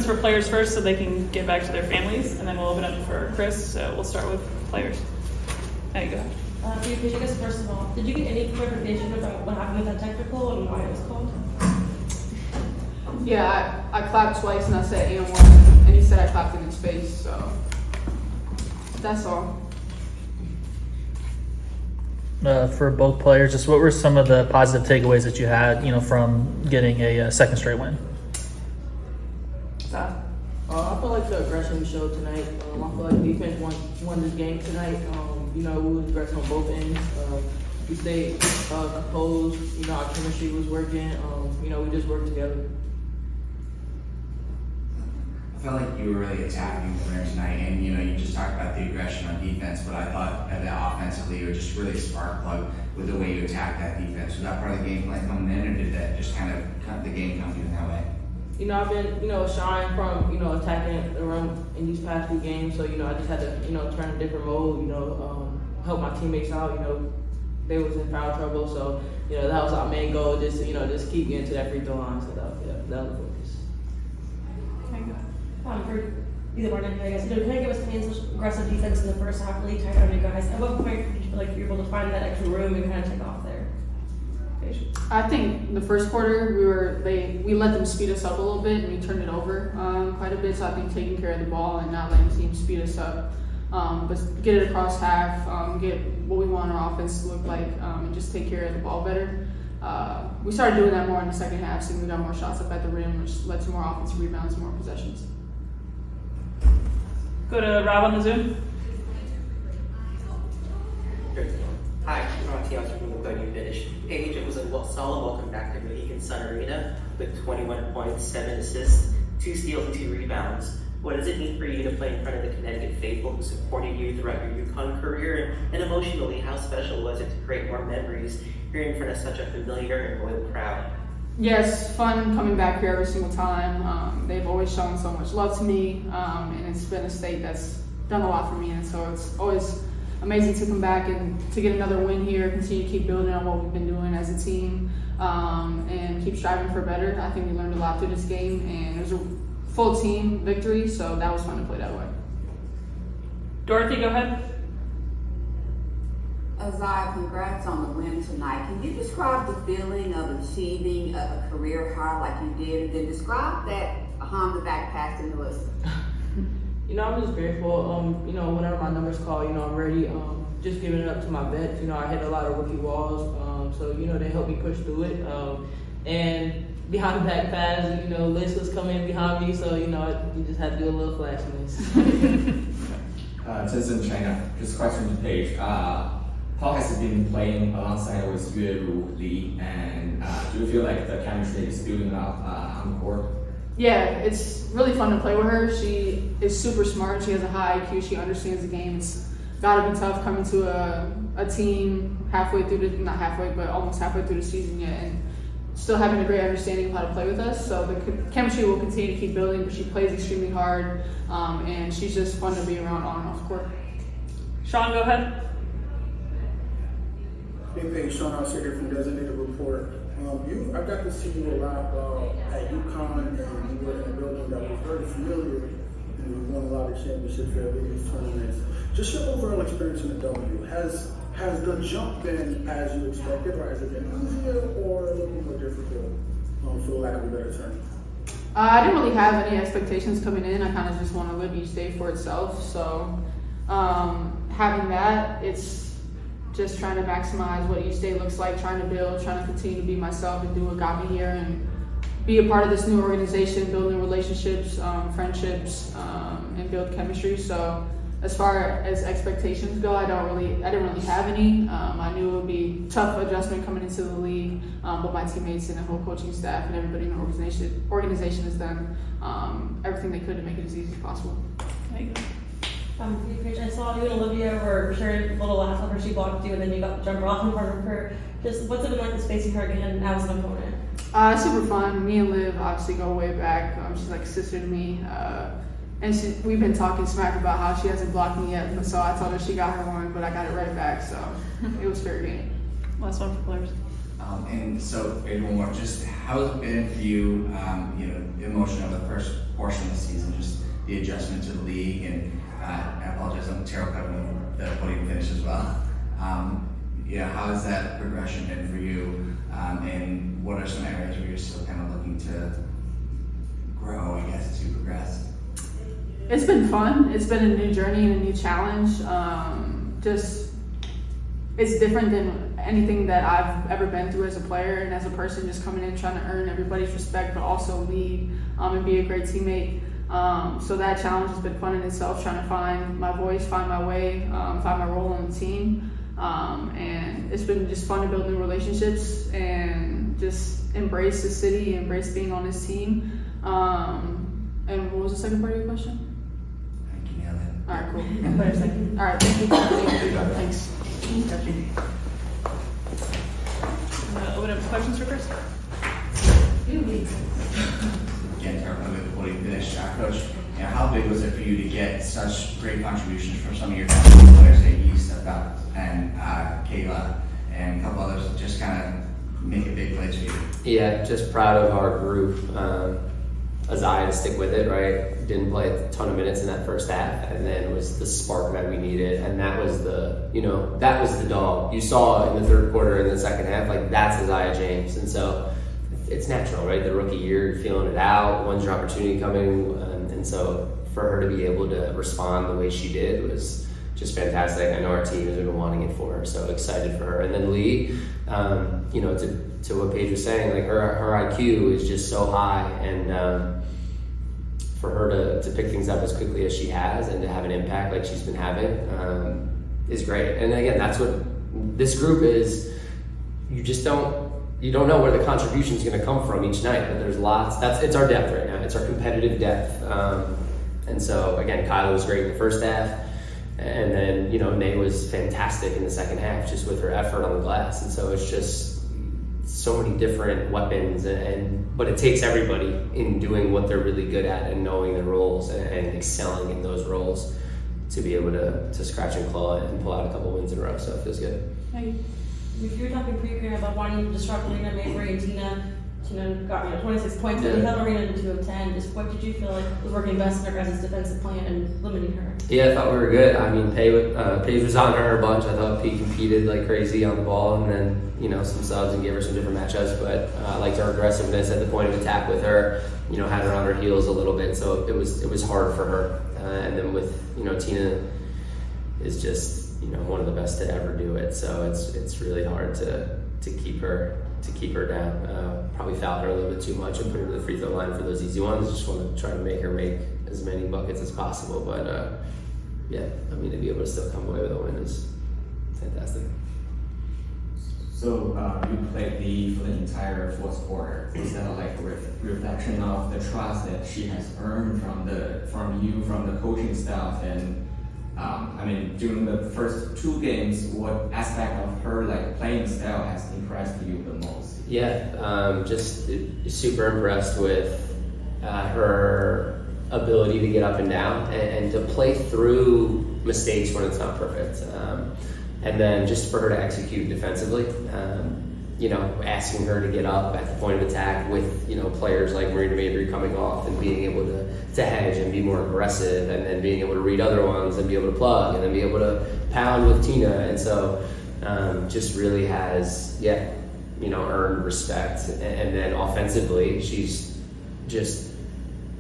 For players first so they can get back to their families, and then we'll open up for Chris. So we'll start with players. There you go. For you, Paige, I guess first of all, did you get any clarification about what happened with that technical and why it was called? Yeah, I clapped twice and I said and one, and he said I clapped in his face, so that's all. For both players, just what were some of the positive takeaways that you had, from getting a second straight win? I feel like the aggression we showed tonight. I feel like defense won this game tonight. We was aggressive on both ends. We stayed composed. Our chemistry was working. We just worked together. I felt like you were really attacking the winner tonight, and you just talked about the aggression on defense, but I thought that offensively you were just really a spark plug with the way you attacked that defense. Was that part of the game plan coming in, or did that just kind of the game come to you in that way? I've been, shying from, attacking the rim in these past few games. So, I just had to, turn a different mode, help my teammates out. They was in foul trouble. So, that was our main goal, just to, just keep getting to that free throw line. So, that was the focus. For either one of you, I guess. Connecticut was playing such aggressive defense in the first half, really tight on you guys. At what point did you feel like you were able to find that extra room and kind of take off there? I think the first quarter we let them speed us up a little bit and we turned it over quite a bit. So I think taking care of the ball and not letting teams speed us up, but get it across half, get what we want our offense to look like, and just take care of the ball better. We started doing that more in the second half, so we got more shots up at the rim, which led to more offensive rebounds, more possessions. Go to Rob on the Zoom. Hi, I'm Tiago from the Glad You finished. Paige, it was a solid welcome back to Mohegan Sun Arena with 21 points, 7 assists, 2 steals, and 2 rebounds. What does it mean for you to play in front of the Connecticut faithful who supported you throughout your UConn career? And emotionally, how special was it to create more memories here in front of such a familiar and loyal crowd? Yeah, it's fun coming back here every single time. They've always shown so much love to me, and it's been a state that's done a lot for me, and so it's always amazing to come back and to get another win here, continue to keep building on what we've been doing as a team, and keep striving for better. I think we learned a lot through this game, and it was a full team victory, so that was fun to play that way. Dorothy, go ahead. Aziaha, congrats on the win tonight. Can you describe the feeling of achieving a career high like you did, and then describe that behind the back pass to Lewis? I'm just grateful. Whenever my numbers call, I'm ready. Just giving it up to my vets. I hit a lot of rookie walls, so they helped me push through it. And behind the back pass, Liz was coming behind me, so you just had to do a little flashiness. Jensen China. Just a question to Paige. Paul has been playing alongside with Yue Li, and do you feel like the chemistry is building up on the court? Yeah, it's really fun to play with her. She is super smart. She has a high IQ. She understands the game. It's got to be tough coming to a team halfway through not halfway, but almost halfway through the season yet, and still having a great understanding of how to play with us. So the chemistry will continue to keep building, but she plays extremely hard, and she's just fun to be around on and off court. Sean, go ahead. Hey, Paige, Sean House here from Designated Report. I got to see you a lot at UConn, and you were in a building that was very familiar, and you won a lot of championships there, biggest tournaments. Just your overall experience in the W. Has the jump been as you expected, or has it been easier or a little more difficult, for lack of a better term? I didn't really have any expectations coming in. I kind of just want to live each day for itself. So having that, it's just trying to maximize what each day looks like, trying to build, trying to continue to be myself and do what got me here and be a part of this new organization, building relationships, friendships, and build chemistry. So as far as expectations go, I didn't really have any. I knew it would be tough adjustment coming into the league, but my teammates and the whole coaching staff and everybody in the organization has done everything they could to make it as easy as possible. Paige, I saw you and Olivia were sharing a little laugh after she blocked you, and then you got the jumper off in front of her. Just what's it been like this facing her again as an opponent? Super fun. Me and Liv obviously go way back. She's like a sister to me. And we've been talking smack about how she hasn't blocked me yet. So I told her she got her one, but I got it right back. So it was fair game. Last one for players. And so, maybe one more. Just how has it been for you? Emotion of the first portion of the the adjustment to the league, and I apologize, I'm terrible covering the podium finish as well. How has that progression been for you, and what are some areas where you're still kind of looking to grow, I guess, to progress? It's been fun. It's been a new journey and a new challenge. It's different than anything that I've ever been through as a player and as a person, just coming in trying to earn everybody's respect, but also lead and be a great teammate. So that challenge has been fun in itself, trying to find my voice, find my way, find my role on the team. And it's been just fun to build new relationships and just embrace the city, embrace being on this team. And what was the second part of your question? I think you nailed it. All right, cool. All right, thank you. Thanks. Open up questions for Chris? Again, terrible with the podium finish. Coach, how big was it for you to get such great contributions from some of your family players that you stepped up, and Kayla and a couple others, just kind of make a big place for you? Yeah, just proud of our group. Aziaha to stick with it, right? Didn't play a ton of minutes in that first half, and then it was the spark that we needed, and that was that was the dog. You saw in the third quarter and the second half, like that's Aziaha James, and so it's natural, right? The rookie year, you're feeling it out, when's your opportunity coming, and so for her to be able to respond the way she did was just fantastic. I know our team has been wanting it for her, so excited for her. And then Lee, to what Paige was saying, like her IQ is just so high, and for her to pick things up as quickly as she has and to have an impact like she's been having is great. And again, that's what this group is. You don't know where the contribution is going to come from each night, but there's lots. It's our depth right now. It's our competitive depth. And so again, Kyla was great in the first half. And then, Nay was fantastic in the second half, just with her effort on the glass. And so it's just so many different weapons, but it takes everybody in doing what they're really good at and knowing their roles and excelling in those roles to be able to scratch and claw and pull out a couple wins in a row. So it feels good. Thank you. If you were talking pre-game about wanting to disrupt Arena, Mabry and Tina got 26 points, and you held Arena to 2 of 10. Just what did you feel like was working best in their guys' defensive plan and limiting her? Yeah, I thought we were good. I mean, Paige was on her a bunch. I thought P competed like crazy on the ball, and then some subs and gave her some different matchups. But I liked her aggressiveness at the point of attack with her. Had her on her heels a little bit, so it was hard for her. And then with Tina is just one of the best to ever do it. So it's really hard to keep her down. Probably fouled her a little bit too much and put her to the free throw line for those easy ones. Just want to try to make her make as many buckets as possible. But to be able to still come away with a win is fantastic. So you played Lee for the entire fourth quarter. Is that like a reflection of the trust that she has earned from the coaching staff? And during the first 2 games, what aspect of her playing style has impressed you the most? Yeah, just super impressed with her ability to get up and down and to play through mistakes when it's not perfect. And then just for her to execute defensively, asking her to get up at the point of attack with, players like Marina Mabry coming off and being able to hedge and be more aggressive, and then being able to read other ones and be able to plug and then be able to pound with Tina. And so just really has, earned respect. And then offensively, she's just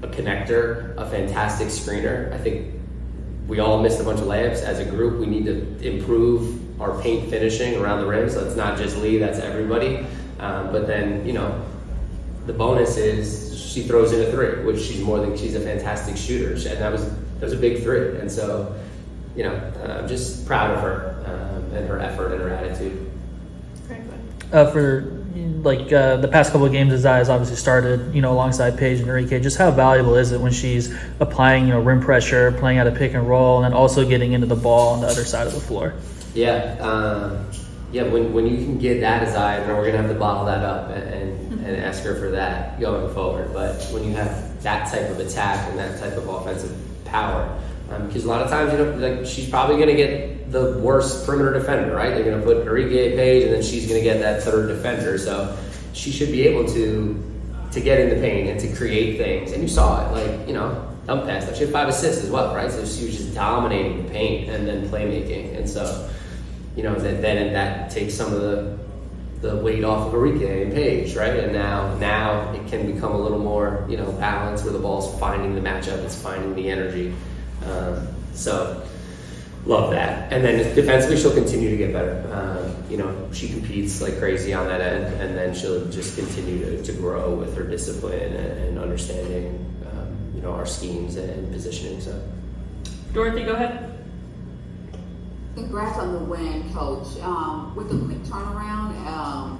a connector, a fantastic screener. I think we all missed a bunch of layups as a group. We need to improve our paint finishing around the rim. So it's not just Lee, that's everybody. But then, the bonus is she throws in a 3, which she's a fantastic shooter. And that was a big 3. And so, I'm just proud of her and her effort and her attitude. For the past couple of games, Aziaha has obviously started, alongside Paige and Enrique. Just how valuable is it when she's applying, rim pressure, playing out a pick and roll, and then also getting into the ball on the other side of the floor? Yeah, when you can get that Aziaha, then we're gonna have to bottle that up and ask her for that going forward. But when you have that type of attack and that type of offensive power, because a lot of times, she's probably gonna get the worst perimeter defender, right? They're gonna put Enrique Paige, and then she's gonna get that third defender. So she should be able to get in the paint and to create things. And you saw it, dump pass. She had 5 assists as well, right? So she was just dominating the paint and then playmaking. And so, then that takes some of the weight off of Arike and Paige, right? And now it can become a little more, balanced, where the ball's finding the matchup, it's finding the energy. So love that. And then defensively, she'll continue to get better. She competes like crazy on that end, and then she'll just continue to grow with her discipline and understanding, our schemes and positioning. So, Dorothy, go ahead. Congrats on the win, Coach. With the quick turnaround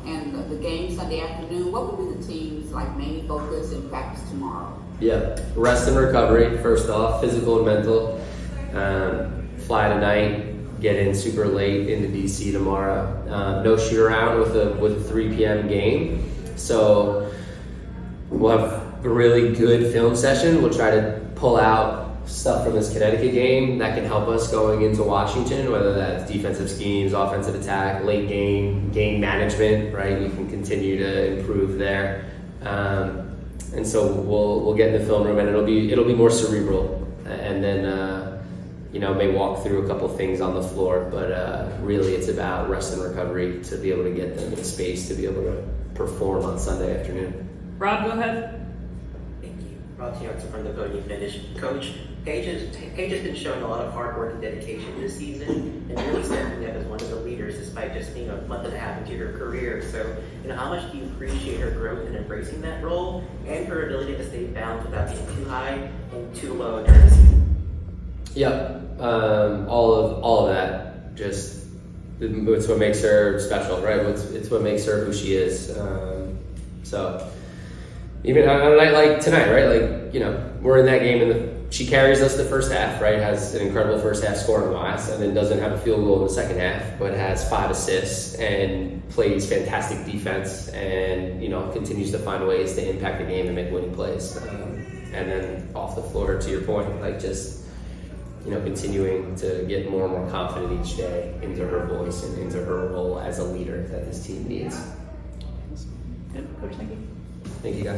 and the game Sunday afternoon, what will be the team's main focus in practice tomorrow? Yeah, rest and recovery. First off, physical and mental. Fly tonight, get in super late into DC tomorrow. No shoot around with a 3 p.m. game, so we'll have a really good film session. We'll try to pull out stuff from this Connecticut game that can help us going into Washington, whether that's defensive schemes, offensive attack, late game management, right? We can continue to improve there. And so we'll get in the film room, and it'll be more cerebral, and then may walk through a couple things on the floor, but really it's about rest and recovery to be able to get them in space to be able to perform on Sunday afternoon. Rob, go ahead. Thank you. Rob Tiarza from the Voting Finish. Coach, Paige has been showing a lot of hard work and dedication this season, and really stepping up as one of the leaders despite just being a month and a half into her career. So, how much do you appreciate her growth in embracing that role and her ability to stay balanced without being too high and too low during the season? Yep, all of that. Just it's what makes her special, right? It's what makes her who she is. So even on a night like tonight, right? We're in that game, and she carries us the first half, right? Has an incredible first half scoring wise, and then doesn't have a field goal in the second half, but has 5 assists and plays fantastic defense, and continues to find ways to impact the game and make winning plays. And then off the floor, to your point, continuing to get more and more confident each day into her voice and into her role as a leader that this team needs. Good, Coach, thank you. Thank you, guys.